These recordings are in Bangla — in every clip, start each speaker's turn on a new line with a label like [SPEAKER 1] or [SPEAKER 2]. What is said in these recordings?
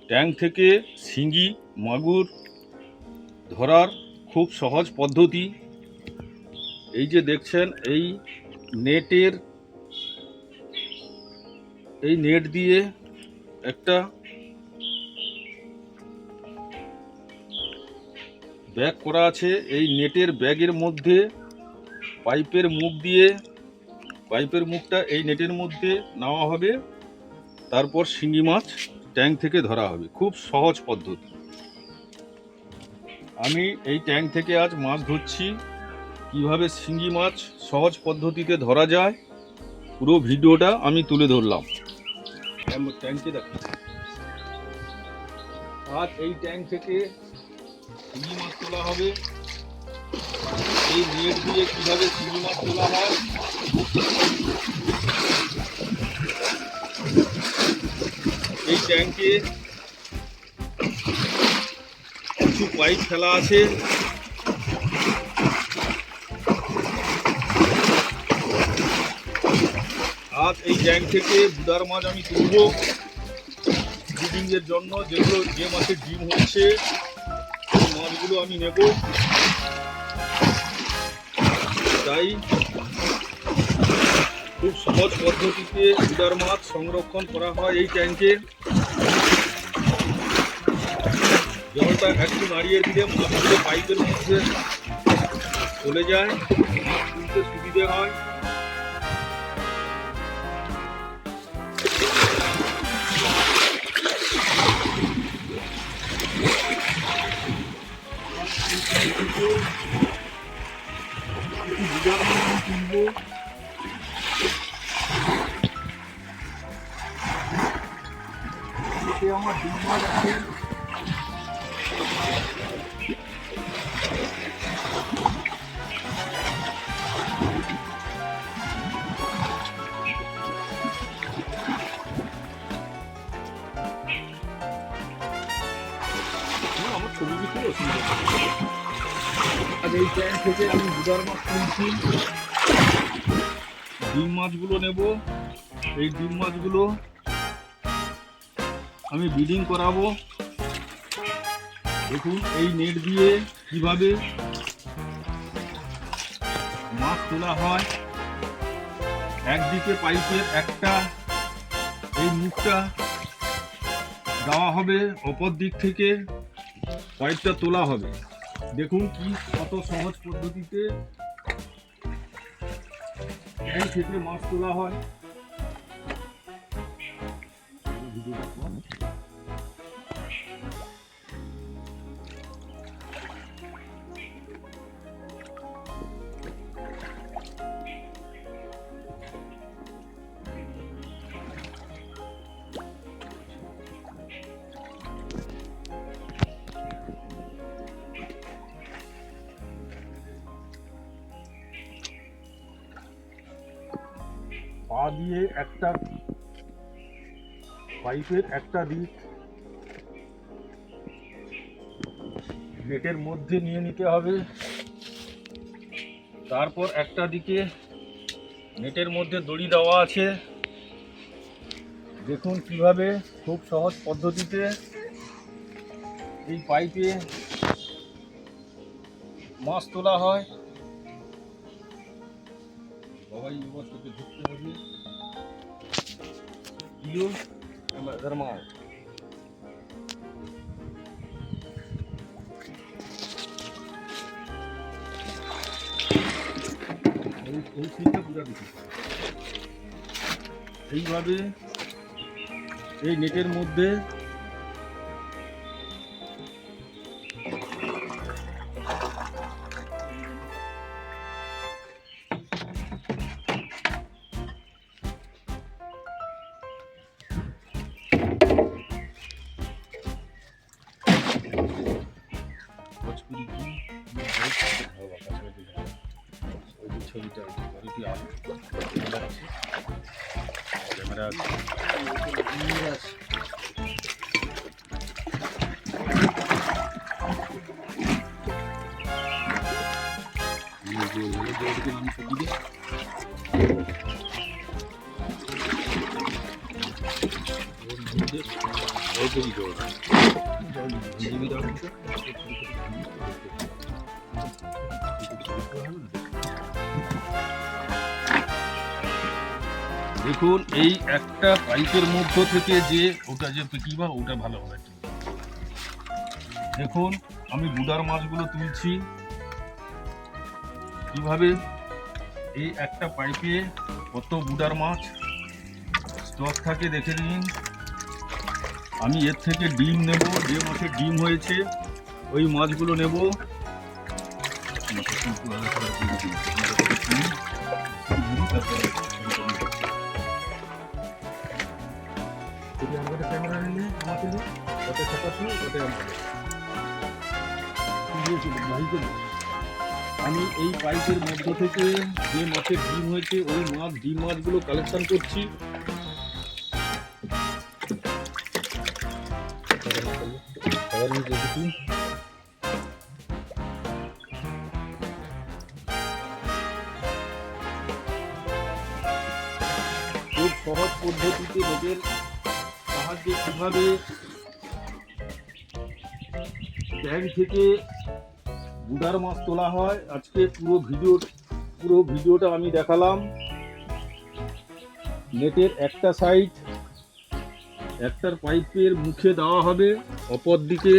[SPEAKER 1] ট্যাঙ্ক থেকে শিঙি মাগুর ধরার খুব সহজ পদ্ধতি। এই যে দেখছেন, এই নেট দিয়ে একটা ব্যাগ করা আছে। এই নেটের ব্যাগের মধ্যে পাইপের মুখটা এই নেটের মধ্যে নেওয়া হবে, তারপর শিঙি মাছ ট্যাঙ্ক থেকে ধরা হবে। খুব সহজ পদ্ধতি। আমি এই ট্যাঙ্ক থেকে আজ মাছ ধরছি। কিভাবে শিঙি মাছ সহজ পদ্ধতিতে ধরা যায় পুরো ভিডিওটা আমি তুলে ধরলাম। ট্যাঙ্কে দেখো, আজ এই ট্যাঙ্ক থেকে শিঙি মাছ তোলা হবে। এই নেট দিয়ে কিভাবে শিঙি মাছ তোলা হয় এই ট্যাঙ্কে কিছু পাইপ ফেলা আছে। আজ এই ট্যাঙ্ক থেকে বুদার মাছ আমি তুলব ব্রিডিংয়ের জন্য। যে মাছের ডিম হচ্ছে সেই মাছগুলো আমি নেব। তাই খুব সহজ পদ্ধতিতে বুদার মাছ সংরক্ষণ করা হয় এই ট্যাঙ্কে। জলটা একটু নাড়িয়ে দিলে মাছগুলো পাইপের মধ্যে চলে যায়, মাছ তুলতে সুবিধে হয়। আমার ডিম মাছ আছে। আমার ছবি দিতে অসুবিধা। আজ এই ট্যাঙ্ক থেকে আমি বুদার মাছ তুলছি। ডিম মাছগুলো নেব। এই ডিম মাছগুলো আমি ব্রিডিং করাবো। দেখুন এই নেট দিয়ে কিভাবে মাছ তোলা হয়। একদিকে পাইপের একটা এই মুখটা দেওয়া হবে, অপর দিক থেকে পাইপটা তোলা হবে। দেখুন কি কত সহজ পদ্ধতিতে ট্যাঙ্ক থেকে মাছ তোলা হয়। পা দিয়ে একটা পাইপের একটা দিক নেটের মধ্যে নিয়ে নিতে হবে, তারপর একটা দিকে নেটের মধ্যে দড়ি দেওয়া আছে। দেখুন কিভাবে খুব সহজ পদ্ধতিতে এই পাইপে মাছ তোলা হয়। সবাই এবার তোকে ধরতে হবে। ধর্মায় এইভাবে এই নেটের মধ্যে ছবিটা ক্যামেরা আছে। অল্প দিতে হবে জিবি দাও দেখুন এই একটা পাইপের মধ্য থেকে যে ওটা যে কিবা ওটা ভালো হবে দেখুন আমি বুদার মাছগুলো তুলছি কিভাবে এই একটা পাইপে কত বুদার মাছ স্টক থাকে দেখে নিন আমি এর থেকে ডিম নেব যে মাছের ডিম হয়েছে ওই মাছগুলো নেব ক্যামেরা নিলে আমাকে ওটা ছাপাচ্ছি ওটাই আমি এই পাইপের মধ্য থেকে যে মাছের ডিম হয়েছে ওই ডিম মাছগুলো কালেকশন করছি খুব সহজ পদ্ধতিতে ওদের সাহায্যে কিভাবে ট্যাঙ্ক থেকে বুদার মাছ তোলা হয় আজকে পুরো ভিডিওটা আমি দেখালাম নেটের একটা সাইড একটার পাইপের মুখে দেওয়া হবে অপর দিকে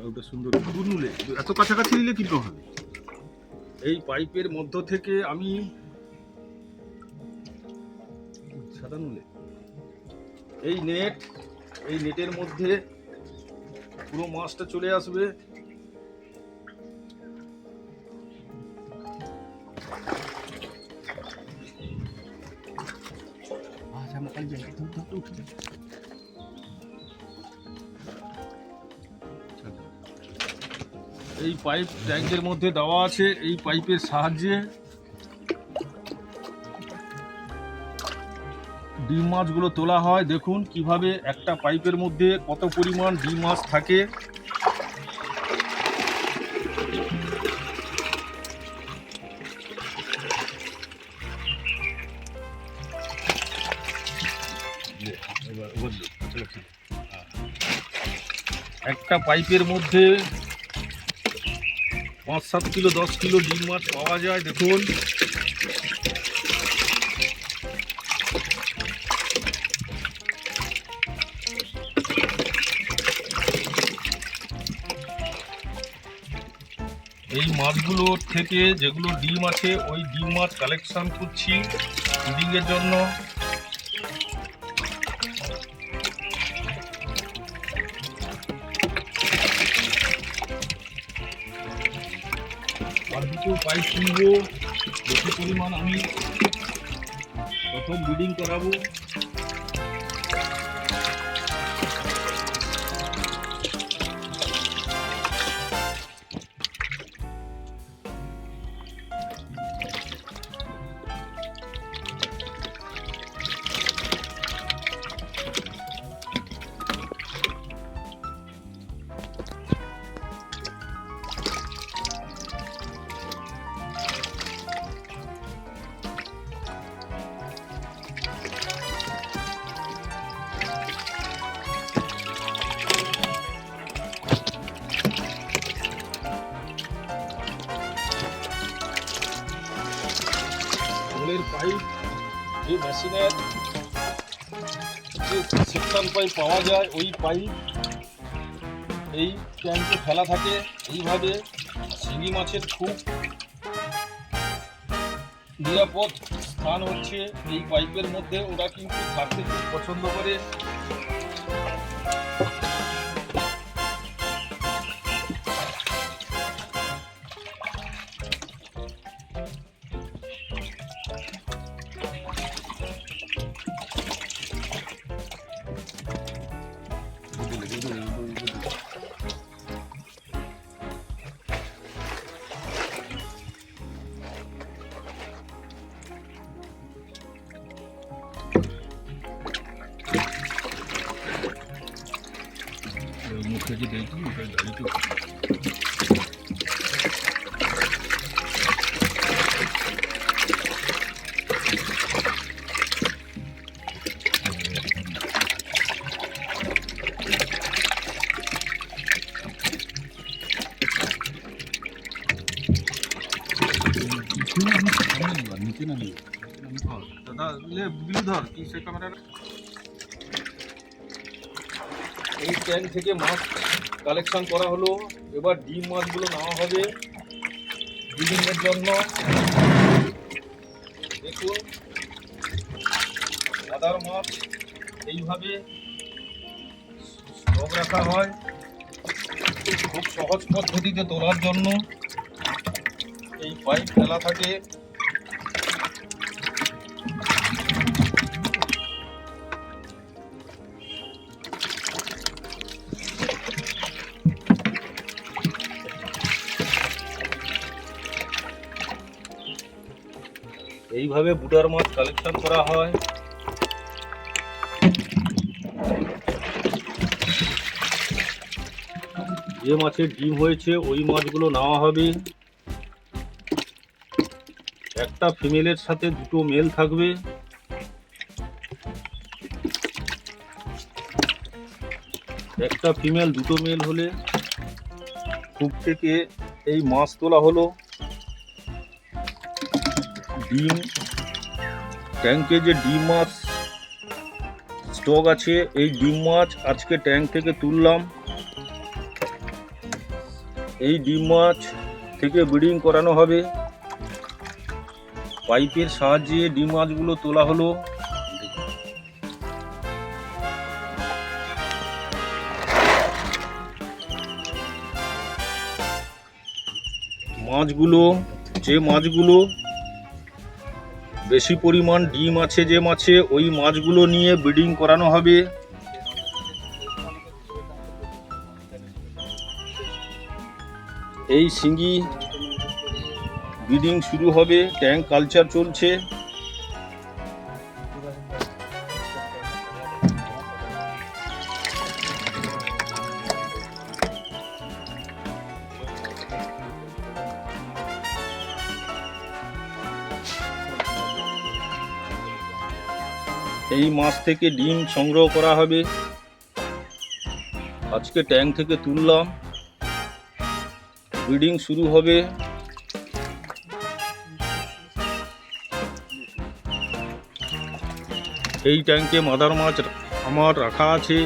[SPEAKER 1] ওটা সুন্দর নুলে এত কাছাকাছি নিলে কি হবে এই পাইপের মধ্য থেকে আমি সাদা নুলে এই নেটের মধ্যে পুরো মাছটা চলে আসবে এই পাইপ ট্যাঙ্কের মধ্যে দেওয়া আছে এই পাইপের সাহায্যে ডিম মাছগুলো তোলা হয় দেখুন কিভাবে একটা পাইপের মধ্যে কত পরিমাণ ডিম মাছ থাকে একটা পাইপের মধ্যে 5-7 কিলো 10 কিলো ডিম মাছ পাওয়া যায় দেখুন এই মাছগুলোর থেকে যেগুলো ডিম আছে ওই ডিম মাছ কালেকশন করছি ফিডিংয়ের জন্য আর দুটো পাইপ কিনবো বেশি পরিমাণ আমি প্রথম ব্রিডিং করাবো পাইপ যে মেশিনের যে সেকশন পাইপ পাওয়া যায় ওই পাইপ এই ট্যাঙ্কে ফেলা থাকে এইভাবে শিঙি মাছের খুব নিরাপদ স্থান হচ্ছে এই পাইপের মধ্যে ওরা কিন্তু থাকতে খুব পছন্দ করে দাদা বিলু ধর কি সে ক্যামেরা। এই ট্যাঙ্ক থেকে মাছ কালেকশন করা হলো, এবার ডিম মাছগুলো নেওয়া হবে ব্রিডিংয়ের জন্য। দেখুন মাদার মাছ এইভাবে স্টক রাখা হয় খুব সহজ পদ্ধতিতে তোলার জন্য। এই পাইপ ফেলা থাকে, এইভাবে বুটার মাছ কালেকশন করা হয়। যে মাছের ডিম হয়েছে ওই মাছগুলো নেওয়া হবে। একটা ফিমেলের সাথে দুটো মেল থাকবে। একটা ফিমেল দুটো মেল হলে কূপ থেকে এই মাছ তোলা হলো। ডিম ট্যাঙ্কে যে ডিম মাছ স্টক আছে, এই ডিম মাছ আজকে ট্যাঙ্ক থেকে তুললাম। এই ডিম মাছ থেকে ব্রিডিং করানো হবে। পাইপের সাহায্যে ডিম মাছগুলো তোলা হলো। যে মাছগুলো বেশি পরিমাণ ডিম আছে যে মাছে, ওই মাছগুলো নিয়ে ব্রিডিং করানো হবে। এই শিঙি ব্রিডিং শুরু হবে, ট্যাঙ্ক কালচার চলছে। এই মাছ থেকে ডিম সংগ্রহ করা হবে। আজকে ট্যাঙ্ক থেকে তুললাম, ব্রিডিং শুরু হবে। এই ট্যাঙ্কে মাদার মাছ আমার রাখা আছে।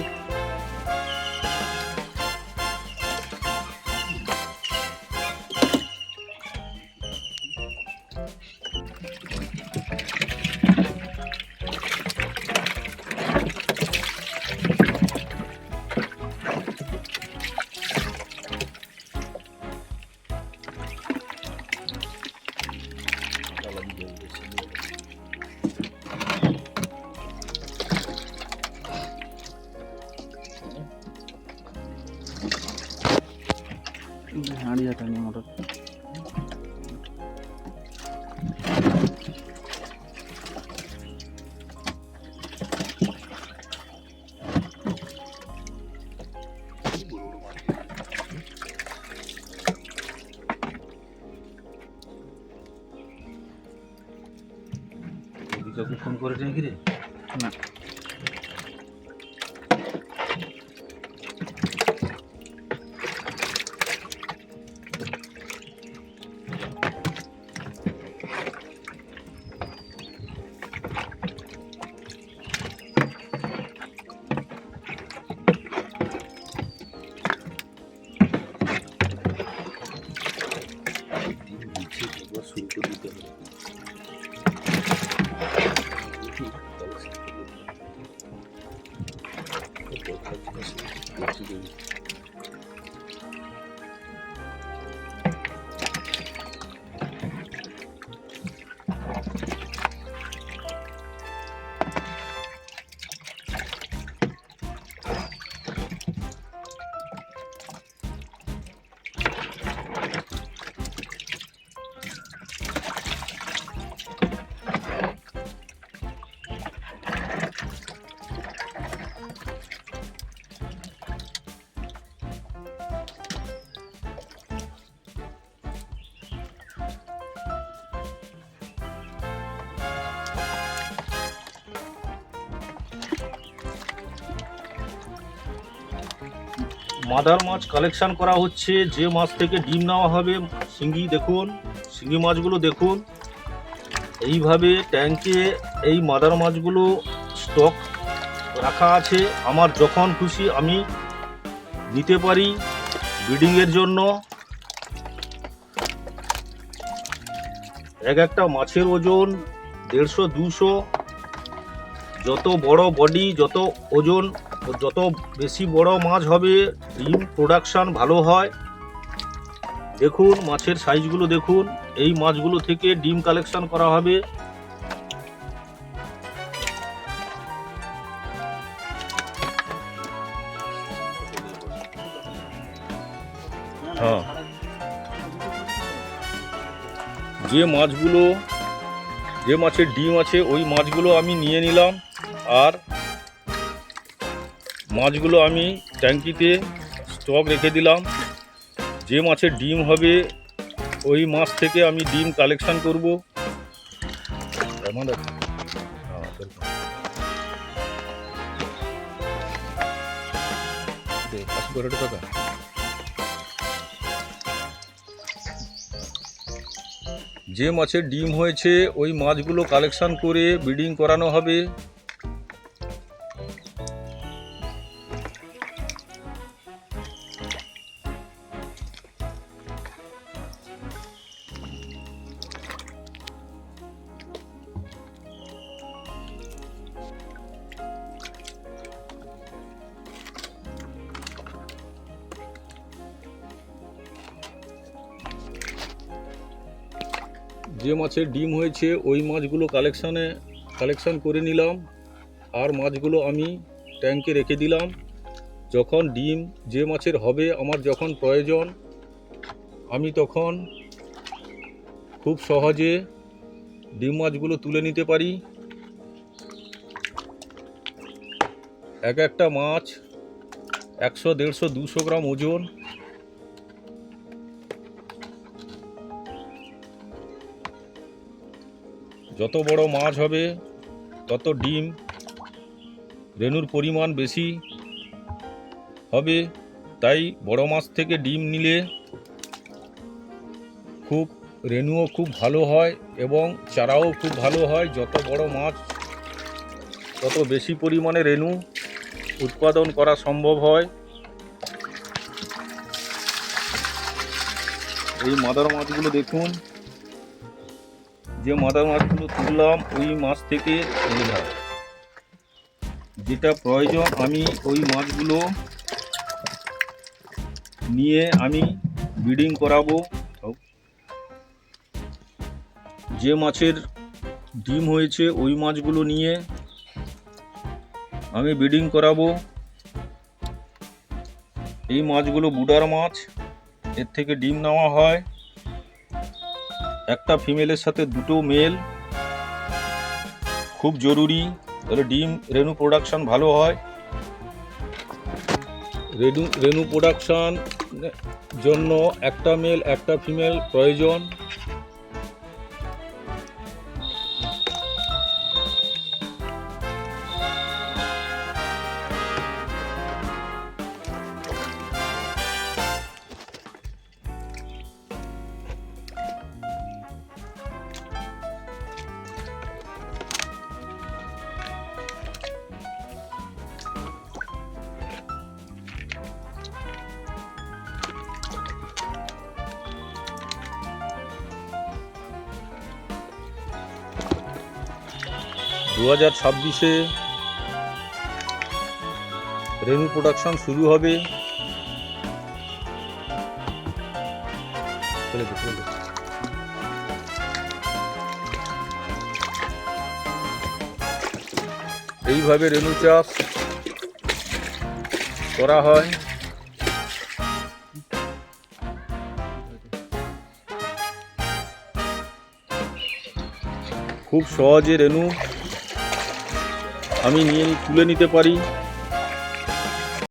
[SPEAKER 2] হাঁড়ি হাতে নিয়ে মোটর
[SPEAKER 1] ফোন করেছে নাকি রে?
[SPEAKER 2] না,
[SPEAKER 1] শুরু করে দিতে হবে।
[SPEAKER 3] মাদার মাছ কালেকশন করা হচ্ছে। যে মাছ থেকে ডিম নেওয়া হবে, শিঙ্গি দেখুন, শিঙ্গি মাছগুলো দেখুন। এইভাবে ট্যাঙ্কে এই মাদার মাছগুলো স্টক রাখা আছে। আমার যখন খুশি আমি নিতে পারি ব্রিডিংয়ের জন্য। এক একটা মাছের ওজন 150-200। যত বড় বডি, যত ওজন, যত বেশি বড় মাছ হবে ডিম প্রোডাকশান ভালো হয়। দেখুন মাছের সাইজগুলো দেখুন। এই মাছগুলো থেকে ডিম কালেকশন করা হবে। হ্যাঁ, যে মাছের ডিম আছে ওই মাছগুলো আমি নিয়ে নিলাম। আর মাছগুলো আমি ট্যাঙ্কিতে স্টক রেখে দিলাম। যে মাছের ডিম হবে ওই মাছ থেকে আমি ডিম কালেকশন করব। যে মাছের ডিম হয়েছে ওই মাছগুলো কালেকশন করে ব্রিডিং করানো হবে। যে মাছের ডিম হয়েছে ওই মাছগুলো কালেকশন করে নিলাম। আর মাছগুলো আমি ট্যাঙ্কে রেখে দিলাম। যখন ডিম যে মাছের হবে আমার যখন প্রয়োজন আমি তখন খুব সহজে ডিম মাছগুলো তুলে নিতে পারি। এক একটা মাছ 100, 150, 200 গ্রাম ওজন। যত বড় মাছ হবে তত ডিম রেণুর পরিমাণ বেশি হবে। তাই বড় মাছ থেকে ডিম নিলে রেণুও খুব ভালো হয় এবং চারাও খুব ভালো হয়। যত বড় মাছ তত বেশি পরিমাণে রেণু উৎপাদন করা সম্ভব হয়। এই মাদার মাছগুলো দেখুন। যে মাদার মাছগুলো তুললাম ওই মাছ থেকে নিলাম। যেটা প্রয়োজন আমি ওই মাছগুলো নিয়ে আমি ব্রিডিং করাবো। যে মাছের ডিম হয়েছে ওই মাছগুলো নিয়ে আমি ব্রিডিং করাবো। এই মাছগুলো বুডার মাছ, এর থেকে ডিম নেওয়া হয়। একটা ফিমেলের সাথে 2টো মেল খুব জরুরি, তাহলে ডিম রেণু প্রোডাকশন ভালো হয়। রেণু প্রোডাকশন জন্য একটা মেল একটা ফিমেল প্রয়োজন। দু 2026-এ রেণু প্রোডাকশন শুরু হবে। এইভাবে রেণু চাষ করা হয়। খুব সহজে রেণু আমি তুলে নিতে পারি।